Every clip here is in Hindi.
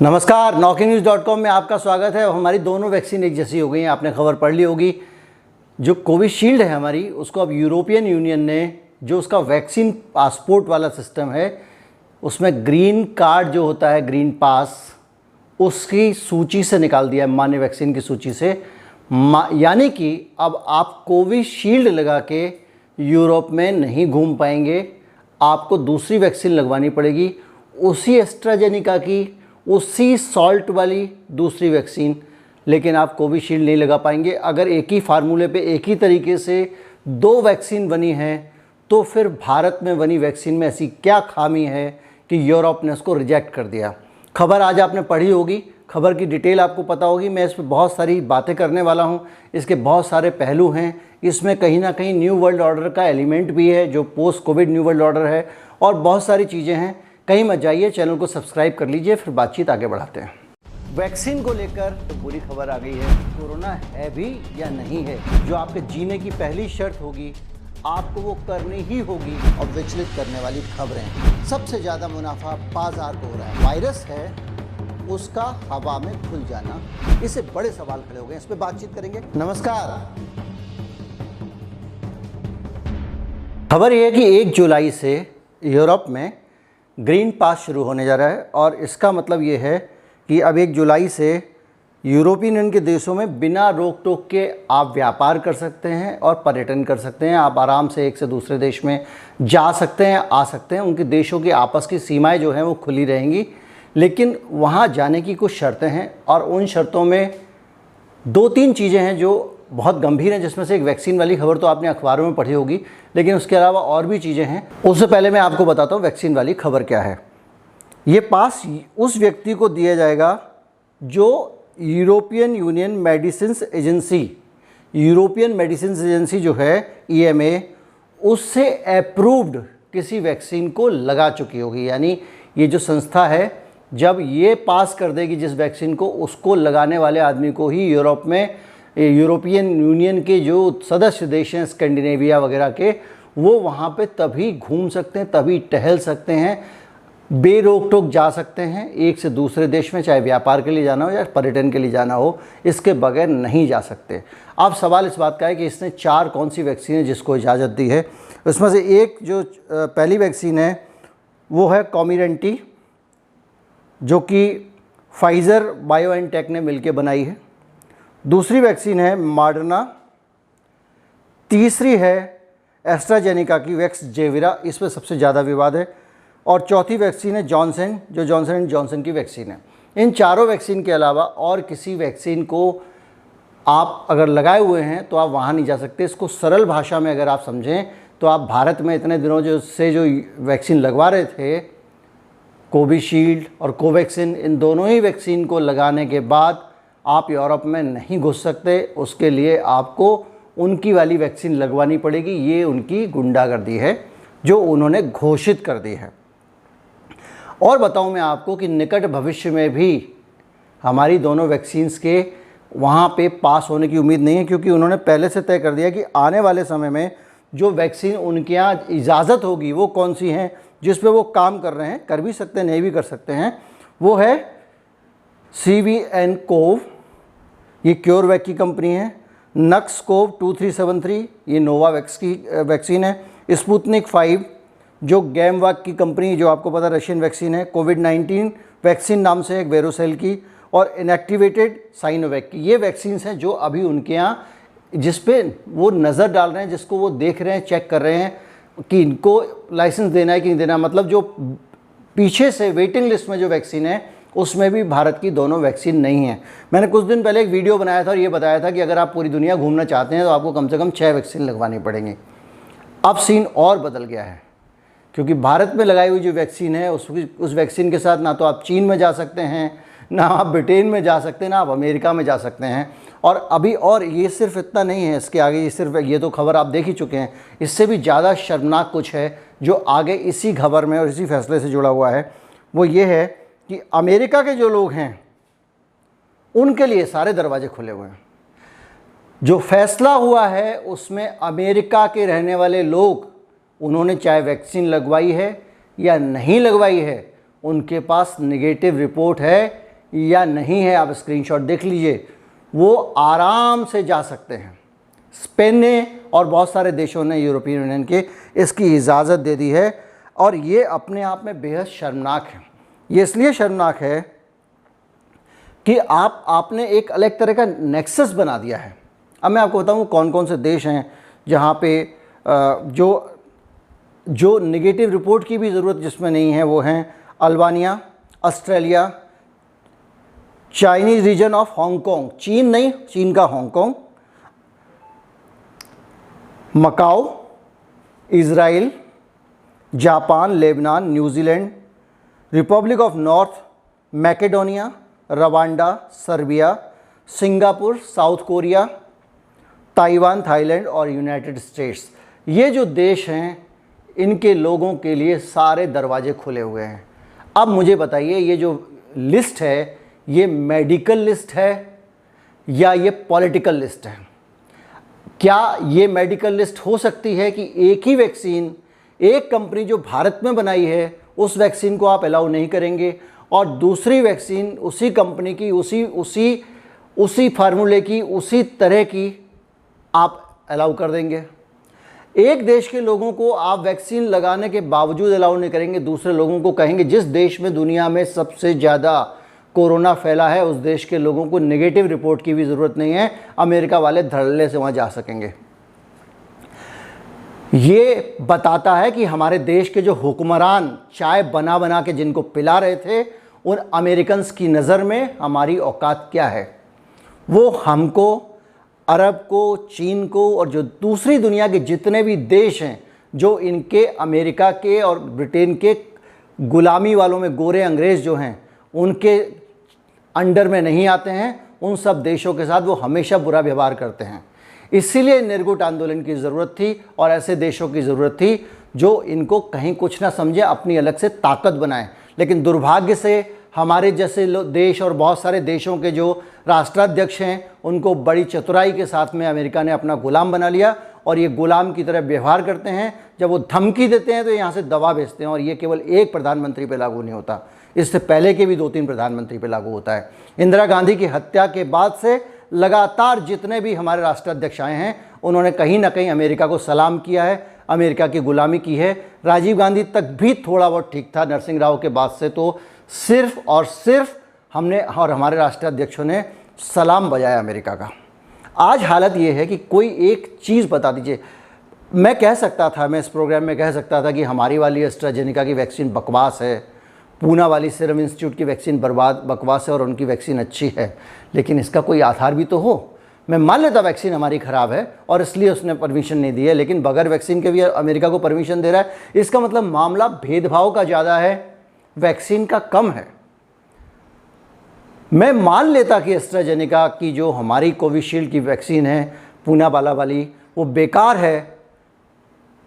नमस्कार, NaughtyNews.com में आपका स्वागत है। हमारी दोनों वैक्सीन एक जैसी हो गई हैं। आपने खबर पढ़ ली होगी। जो कोविशील्ड है हमारी, उसको अब यूरोपियन यूनियन ने जो उसका वैक्सीन पासपोर्ट वाला सिस्टम है, उसमें ग्रीन कार्ड जो होता है, ग्रीन पास, उसकी सूची से निकाल दिया है, मान्य वैक्सीन की सूची से। यानी कि अब आप कोविशील्ड लगा के यूरोप में नहीं घूम पाएंगे, आपको दूसरी वैक्सीन लगवानी पड़ेगी, उसी एस्ट्राजेनिका की, उसी सॉल्ट वाली दूसरी वैक्सीन। लेकिन आप कोविशील्ड नहीं लगा पाएंगे। अगर एक ही फार्मूले पे एक ही तरीके से दो वैक्सीन बनी है, तो फिर भारत में बनी वैक्सीन में ऐसी क्या खामी है कि यूरोप ने उसको रिजेक्ट कर दिया। खबर आज आपने पढ़ी होगी, खबर की डिटेल आपको पता होगी। मैं इस पर बहुत सारी बातें करने वाला हूँ। इसके बहुत सारे पहलू हैं। इसमें कहीं ना कहीं न्यू वर्ल्ड ऑर्डर का एलिमेंट भी है, जो post Covid new world order है, और बहुत सारी चीज़ें हैं। कहीं मत जाइए, चैनल को सब्सक्राइब कर लीजिए, फिर बातचीत आगे बढ़ाते हैं। वैक्सीन को लेकर तो बुरी खबर आ गई है। कोरोना है भी या नहीं है, जो आपके जीने की पहली शर्त होगी, आपको वो करनी ही होगी। और विचलित करने वाली खबरें, सबसे ज़्यादा मुनाफा बाजार को हो रहा है। वायरस है, उसका हवा में खुल जाना, इससे बड़े सवाल खड़े हो गए। इस पर बातचीत करेंगे। नमस्कार। खबर यह है कि 1 जुलाई से यूरोप में ग्रीन पास शुरू होने जा रहा है। और इसका मतलब ये है कि अब 1 जुलाई से यूरोपियन यूनियन के देशों में बिना रोक टोक के आप व्यापार कर सकते हैं और पर्यटन कर सकते हैं। आप आराम से एक से दूसरे देश में जा सकते हैं, आ सकते हैं। उनके देशों की आपस की सीमाएं जो हैं वो खुली रहेंगी, लेकिन वहाँ जाने की कुछ शर्तें हैं। और उन शर्तों में 2-3 चीज़ें हैं जो बहुत गंभीर हैं, जिसमें से एक वैक्सीन वाली खबर तो आपने अखबारों में पढ़ी होगी, लेकिन उसके अलावा और भी चीज़ें हैं। उससे पहले मैं आपको बताता हूँ वैक्सीन वाली खबर क्या है। ये पास उस व्यक्ति को दिया जाएगा जो European union medicines agency, European medicines agency जो है EMA, उससे अप्रूव्ड किसी वैक्सीन को लगा चुकी होगी। यानी ये जो संस्था है, जब ये पास कर देगी जिस वैक्सीन को, उसको लगाने वाले आदमी को ही यूरोप में, यूरोपियन यूनियन के जो सदस्य देश हैं स्कैंडिनेविया वगैरह के, वो वहाँ पे तभी घूम सकते हैं, तभी टहल सकते हैं, बेरोक टोक जा सकते हैं एक से दूसरे देश में, चाहे व्यापार के लिए जाना हो या पर्यटन के लिए जाना हो। इसके बगैर नहीं जा सकते। अब सवाल इस बात का है कि इसने 4 कौन सी वैक्सीन है जिसको इजाज़त दी है। उसमें से एक जो पहली वैक्सीन है वो है कॉमिरेंटी, जो कि फाइज़र बायोएनटेक ने मिलकर बनाई है। दूसरी वैक्सीन है मॉडर्ना। तीसरी है एस्ट्राजेनिका की वैक्सजेविरा, इस पर सबसे ज़्यादा विवाद है। और चौथी वैक्सीन है जॉनसन, जो जॉनसन एंड जॉनसन की वैक्सीन है। इन चारों वैक्सीन के अलावा और किसी वैक्सीन को आप अगर लगाए हुए हैं तो आप वहाँ नहीं जा सकते। इसको सरल भाषा में अगर आप समझें तो आप भारत में इतने दिनों जो वैक्सीन लगवा रहे थे, कोविशील्ड और कोवैक्सीन, इन दोनों ही वैक्सीन को लगाने के बाद आप यूरोप में नहीं घुस सकते। उसके लिए आपको उनकी वाली वैक्सीन लगवानी पड़ेगी। ये उनकी गुंडागर्दी है जो उन्होंने घोषित कर दी है। और बताऊं मैं आपको कि निकट भविष्य में भी हमारी दोनों वैक्सीन्स के वहाँ पे पास होने की उम्मीद नहीं है, क्योंकि उन्होंने पहले से तय कर दिया कि आने वाले समय में जो वैक्सीन उनके यहाँ इजाज़त होगी वो कौन सी हैं, जिस पे वो काम कर रहे हैं, कर भी सकते हैं, नहीं भी कर सकते हैं। वो है CVnCoV, ये क्योरवैक की कंपनी है। NuxCov 2373, ये नोवावैक्स की वैक्सीन है। स्पुतनिक 5, जो गैमवाक की कंपनी, जो आपको पता रशियन वैक्सीन है। कोविड-19 वैक्सीन नाम से एक वेरोसेल की, और इनएक्टिवेटेड साइनोवैक की। ये वैक्सीन्स हैं जो अभी उनके यहाँ, जिस पे वो नज़र डाल रहे हैं, जिसको वो देख रहे हैं, चेक कर रहे हैं कि इनको लाइसेंस देना है कि नहीं देना। मतलब जो पीछे से वेटिंग लिस्ट में जो वैक्सीन है, उसमें भी भारत की दोनों वैक्सीन नहीं है। मैंने कुछ दिन पहले एक वीडियो बनाया था और ये बताया था कि अगर आप पूरी दुनिया घूमना चाहते हैं तो आपको कम से कम 6 वैक्सीन लगवानी पड़ेंगी। अब सीन और बदल गया है, क्योंकि भारत में लगाई हुई जो वैक्सीन है, उस वैक्सीन के साथ ना तो आप चीन में जा सकते हैं, ना आप ब्रिटेन में जा सकते हैं, ना आप अमेरिका में जा सकते हैं। और अभी, और ये सिर्फ इतना नहीं है, इसके आगे ये तो खबर आप देख ही चुके हैं। इससे भी ज़्यादा शर्मनाक कुछ है जो आगे इसी खबर में और इसी फैसले से जुड़ा हुआ है। वो ये है कि अमेरिका के जो लोग हैं उनके लिए सारे दरवाजे खुले हुए हैं। जो फैसला हुआ है उसमें अमेरिका के रहने वाले लोग, उन्होंने चाहे वैक्सीन लगवाई है या नहीं लगवाई है, उनके पास नेगेटिव रिपोर्ट है या नहीं है, आप स्क्रीनशॉट देख लीजिए, वो आराम से जा सकते हैं। स्पेन ने और बहुत सारे देशों ने, यूरोपियन यूनियन के, इसकी इजाज़त दे दी है और ये अपने आप में बेहद शर्मनाक है। ये इसलिए शर्मनाक है कि आपने एक अलग तरह का नेक्सस बना दिया है। अब मैं आपको बताऊँ कौन कौन से देश हैं जहाँ पे जो नेगेटिव रिपोर्ट की भी ज़रूरत जिसमें नहीं है, वो हैं Albania, Australia, Chinese region of Hong Kong, चीन नहीं, चीन का Hong Kong, Macao, Israel, Japan, Lebanon, New Zealand, Republic of North Macedonia, Rwanda, Serbia, Singapore, South Korea, Taiwan, Thailand और यूनाइटेड स्टेट्स। ये जो देश हैं इनके लोगों के लिए सारे दरवाजे खुले हुए हैं। अब मुझे बताइए, ये जो लिस्ट है ये मेडिकल लिस्ट है या ये पॉलिटिकल लिस्ट है? क्या ये मेडिकल लिस्ट हो सकती है कि एक ही वैक्सीन, एक कंपनी जो भारत में बनाई है उस वैक्सीन को आप अलाउ नहीं करेंगे और दूसरी वैक्सीन उसी कंपनी की, उसी फार्मूले की, उसी तरह की आप अलाउ कर देंगे? एक देश के लोगों को आप वैक्सीन लगाने के बावजूद अलाउ नहीं करेंगे, दूसरे लोगों को कहेंगे। जिस देश में दुनिया में सबसे ज़्यादा कोरोना फैला है उस देश के लोगों को नेगेटिव रिपोर्ट की भी ज़रूरत नहीं है, अमेरिका वाले धड़ल्ले से वहाँ जा सकेंगे। ये बताता है कि हमारे देश के जो हुक्मरान चाय बना बना के जिनको पिला रहे थे, उन अमेरिकन्स की नज़र में हमारी औकात क्या है। वो हमको, अरब को, चीन को और जो दूसरी दुनिया के जितने भी देश हैं जो इनके अमेरिका के और ब्रिटेन के गुलामी वालों में गोरे अंग्रेज़ जो हैं उनके अंडर में नहीं आते हैं, उन सब देशों के साथ वो हमेशा बुरा व्यवहार करते हैं। इसीलिए निर्गुट आंदोलन की ज़रूरत थी और ऐसे देशों की ज़रूरत थी जो इनको कहीं कुछ ना समझे, अपनी अलग से ताकत बनाएं। लेकिन दुर्भाग्य से हमारे जैसे देश और बहुत सारे देशों के जो राष्ट्राध्यक्ष हैं उनको बड़ी चतुराई के साथ में अमेरिका ने अपना गुलाम बना लिया और ये गुलाम की तरह व्यवहार करते हैं। जब वो धमकी देते हैं तो यहाँ से दवा भेजते हैं और ये केवल एक प्रधानमंत्री पे लागू नहीं होता, इससे पहले के भी 2-3 प्रधानमंत्री पे लागू होता है। इंदिरा गांधी की हत्या के बाद से लगातार जितने भी हमारे राष्ट्राध्यक्ष आए हैं उन्होंने कहीं ना कहीं अमेरिका को सलाम किया है, अमेरिका की गुलामी की है। राजीव गांधी तक भी थोड़ा बहुत ठीक था, नरसिंह राव के बाद से तो सिर्फ और सिर्फ हमने और हमारे राष्ट्राध्यक्षों ने सलाम बजाया अमेरिका का। आज हालत ये है कि कोई एक चीज़ बता दीजिए। मैं कह सकता था, मैं इस प्रोग्राम में कह सकता था कि हमारी वाली एस्ट्राजेनेका की वैक्सीन बकवास है, पूना वाली सीरम इंस्टीट्यूट की वैक्सीन बकवास है और उनकी वैक्सीन अच्छी है, लेकिन इसका कोई आधार भी तो हो। मैं मान लेता वैक्सीन हमारी ख़राब है और इसलिए उसने परमिशन नहीं दी है, लेकिन बगैर वैक्सीन के भी अमेरिका को परमिशन दे रहा है। इसका मतलब मामला भेदभाव का ज़्यादा है, वैक्सीन का कम है। मैं मान लेता कि एस्ट्राजेनेका की जो हमारी कोविशील्ड की वैक्सीन है पूना वाली वो बेकार है।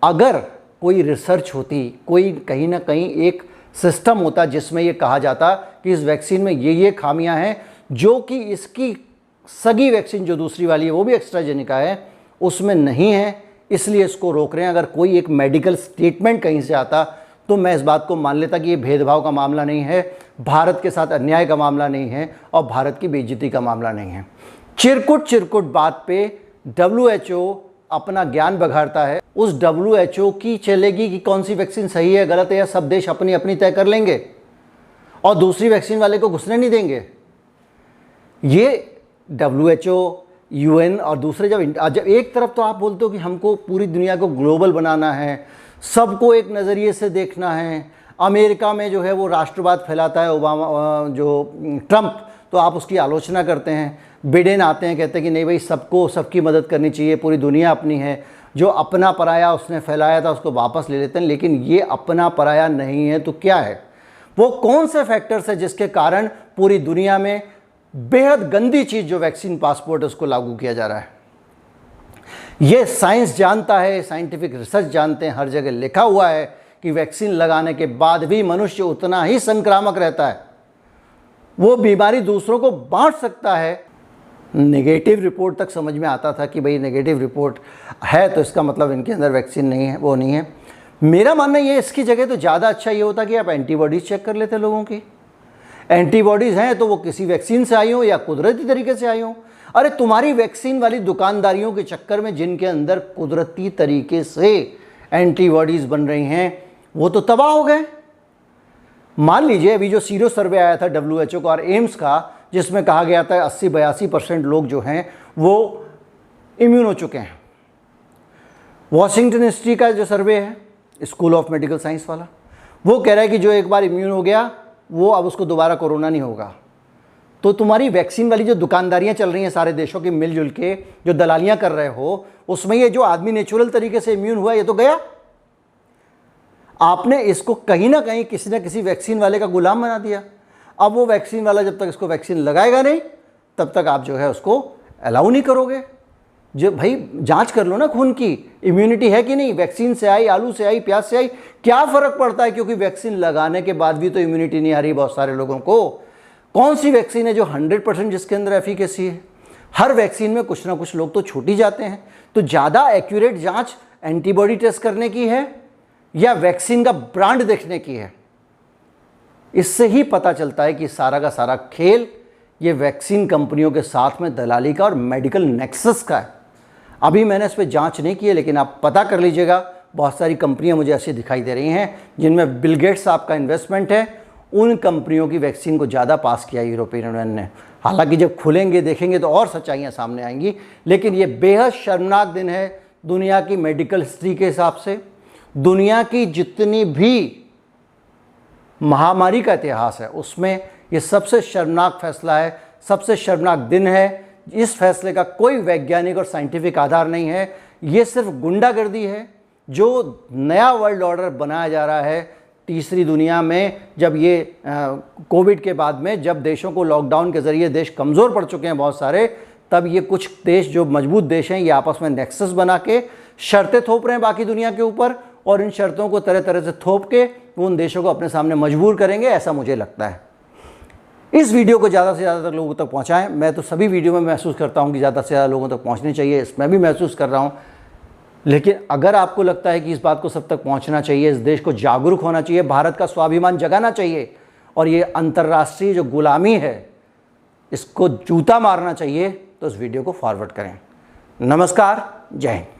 अगर कोई रिसर्च होती, कोई कहीं ना कहीं एक सिस्टम होता जिसमें ये कहा जाता कि इस वैक्सीन में ये खामियां हैं जो कि इसकी सगी वैक्सीन जो दूसरी वाली है वो भी एस्ट्राजेनेका है उसमें नहीं है, इसलिए इसको रोक रहे हैं। अगर कोई एक मेडिकल स्टेटमेंट कहीं से आता तो मैं इस बात को मान लेता कि ये भेदभाव का मामला नहीं है, भारत के साथ अन्याय का मामला नहीं है और भारत की बेइज्जती का मामला नहीं है। चिरकुट बात पे WHO अपना ज्ञान बघाड़ता है। उस WHO की चलेगी कि कौन सी वैक्सीन सही है गलत है, या सब देश अपनी अपनी तय कर लेंगे और दूसरी वैक्सीन वाले को घुसने नहीं देंगे। ये WHO, UN और दूसरे जब एक तरफ तो आप बोलते हो कि हमको पूरी दुनिया को ग्लोबल बनाना है, सबको एक नज़रिए से देखना है, अमेरिका में जो है वो राष्ट्रवाद फैलाता है ओबामा जो ट्रंप, तो आप उसकी आलोचना करते हैं। बिडेन आते हैं, कहते हैं कि नहीं भाई सबको सबकी मदद करनी चाहिए, पूरी दुनिया अपनी है, जो अपना पराया उसने फैलाया था उसको वापस ले लेते हैं। लेकिन ये अपना पराया नहीं है तो क्या है? वो कौन से फैक्टर्स है जिसके कारण पूरी दुनिया में बेहद गंदी चीज़ जो वैक्सीन पासपोर्ट है उसको लागू किया जा रहा है? ये साइंस जानता है, साइंटिफिक रिसर्च जानते हैं, हर जगह लिखा हुआ है कि वैक्सीन लगाने के बाद भी मनुष्य उतना ही संक्रामक रहता है, वो बीमारी दूसरों को बांट सकता है। नेगेटिव रिपोर्ट तक समझ में आता था कि भाई नेगेटिव रिपोर्ट है तो इसका मतलब इनके अंदर वैक्सीन नहीं है, वो नहीं है। मेरा मानना ये इसकी जगह तो ज़्यादा अच्छा ये होता कि आप एंटीबॉडीज़ चेक कर लेते लोगों की। एंटीबॉडीज़ हैं तो वो किसी वैक्सीन से आई हो या कुदरती तरीके से आई हो। अरे तुम्हारी वैक्सीन वाली दुकानदारियों के चक्कर में जिनके अंदर कुदरती तरीके से एंटीबॉडीज़ बन रही हैं वो तो तबाह हो गए। मान लीजिए अभी जो सीरो सर्वे आया था WHO का और एम्स का, जिसमें कहा गया था 80-82% लोग जो हैं वो इम्यून हो चुके हैं। वॉशिंगटन यूनिवर्सिटी का जो सर्वे है स्कूल ऑफ मेडिकल साइंस वाला, वो कह रहा है कि जो एक बार इम्यून हो गया वो अब उसको दोबारा कोरोना नहीं होगा। तो तुम्हारी वैक्सीन वाली जो दुकानदारियां चल रही हैं सारे देशों की मिलजुल के, जो दलालियां कर रहे हो, उसमें ये जो आदमी नेचुरल तरीके से इम्यून हुआ ये तो गया। आपने इसको कहीं ना कहीं किसी न किसी वैक्सीन वाले का गुलाम बना दिया। अब वो वैक्सीन वाला जब तक इसको वैक्सीन लगाएगा नहीं तब तक आप जो है उसको अलाउ नहीं करोगे। जो भाई जांच कर लो ना खून की, इम्यूनिटी है कि नहीं, वैक्सीन से आई, आलू से आई, प्याज से आई, क्या फ़र्क पड़ता है, क्योंकि वैक्सीन लगाने के बाद भी तो इम्यूनिटी नहीं आ रही बहुत सारे लोगों को। कौन सी वैक्सीन है जो 100% जिसके अंदर एफिकेसी है? हर वैक्सीन में कुछ ना कुछ लोग तो छूट ही जाते हैं। तो ज़्यादा एक्यूरेट जांच एंटीबॉडी टेस्ट करने की है या वैक्सीन का ब्रांड देखने की है? इससे ही पता चलता है कि सारा का सारा खेल ये वैक्सीन कंपनियों के साथ में दलाली का और मेडिकल नेक्सस का है। अभी मैंने इस पर जांच नहीं की है, लेकिन आप पता कर लीजिएगा। बहुत सारी कंपनियां मुझे ऐसी दिखाई दे रही हैं जिनमें बिल गेट्स साहब का इन्वेस्टमेंट है। उन कंपनियों की वैक्सीन को ज़्यादा पास किया यूरोपियन यूनियन ने। हालांकि जब खुलेंगे देखेंगे तो और सच्चाइयाँ सामने आएंगी, लेकिन ये बेहद शर्मनाक दिन है दुनिया की मेडिकल हिस्ट्री के हिसाब से। दुनिया की जितनी भी महामारी का इतिहास है उसमें ये सबसे शर्मनाक फैसला है, सबसे शर्मनाक दिन है। इस फैसले का कोई वैज्ञानिक और साइंटिफिक आधार नहीं है। ये सिर्फ गुंडागर्दी है जो नया वर्ल्ड ऑर्डर बनाया जा रहा है तीसरी दुनिया में। जब ये कोविड के बाद में जब देशों को लॉकडाउन के ज़रिए देश कमज़ोर पड़ चुके हैं बहुत सारे, तब ये कुछ देश जो मजबूत देश हैं ये आपस में नेक्सस बना के शर्तें थोप रहे हैं बाकी दुनिया के ऊपर, और इन शर्तों को तरह तरह से थोप के वो उन देशों को अपने सामने मजबूर करेंगे, ऐसा मुझे लगता है। इस वीडियो को ज़्यादा से ज़्यादा तक लोगों तक पहुंचाएं। मैं तो सभी वीडियो में महसूस करता हूं कि ज़्यादा से ज़्यादा लोगों तक पहुंचनी चाहिए, इसमें भी महसूस कर रहा हूं। लेकिन अगर आपको लगता है कि इस बात को सब तक पहुंचना चाहिए, इस देश को जागरूक होना चाहिए, भारत का स्वाभिमान जगाना चाहिए और ये अंतर्राष्ट्रीय जो गुलामी है इसको जूता मारना चाहिए, तो इस वीडियो को फॉरवर्ड करें। नमस्कार, जय हिंद।